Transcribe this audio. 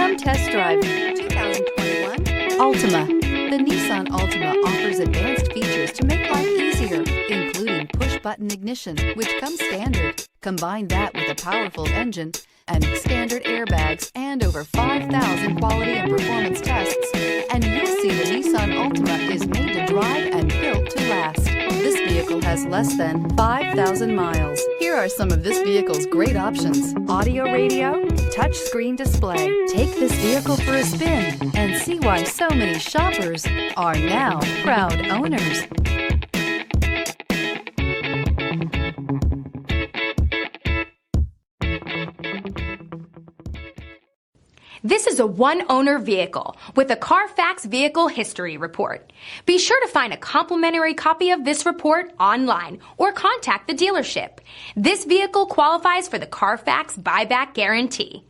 Come test drive 2021 Altima. The Nissan Altima offers advanced features to make life easier, including push-button ignition, which comes standard. Combine that with a powerful engine and standard airbags and over 5,000 quality and performance tests, and you'll see the Nissan Altima is made to drive and built to last. This vehicle has less than 5,000 miles. Here are some of this vehicle's great options: audio radio, touchscreen display. Take this vehicle for a spin and see why so many shoppers are now proud owners. This is a one-owner vehicle with a Carfax Vehicle History Report. Be sure to find a complimentary copy of this report online or contact the dealership. This vehicle qualifies for the Carfax Buyback Guarantee.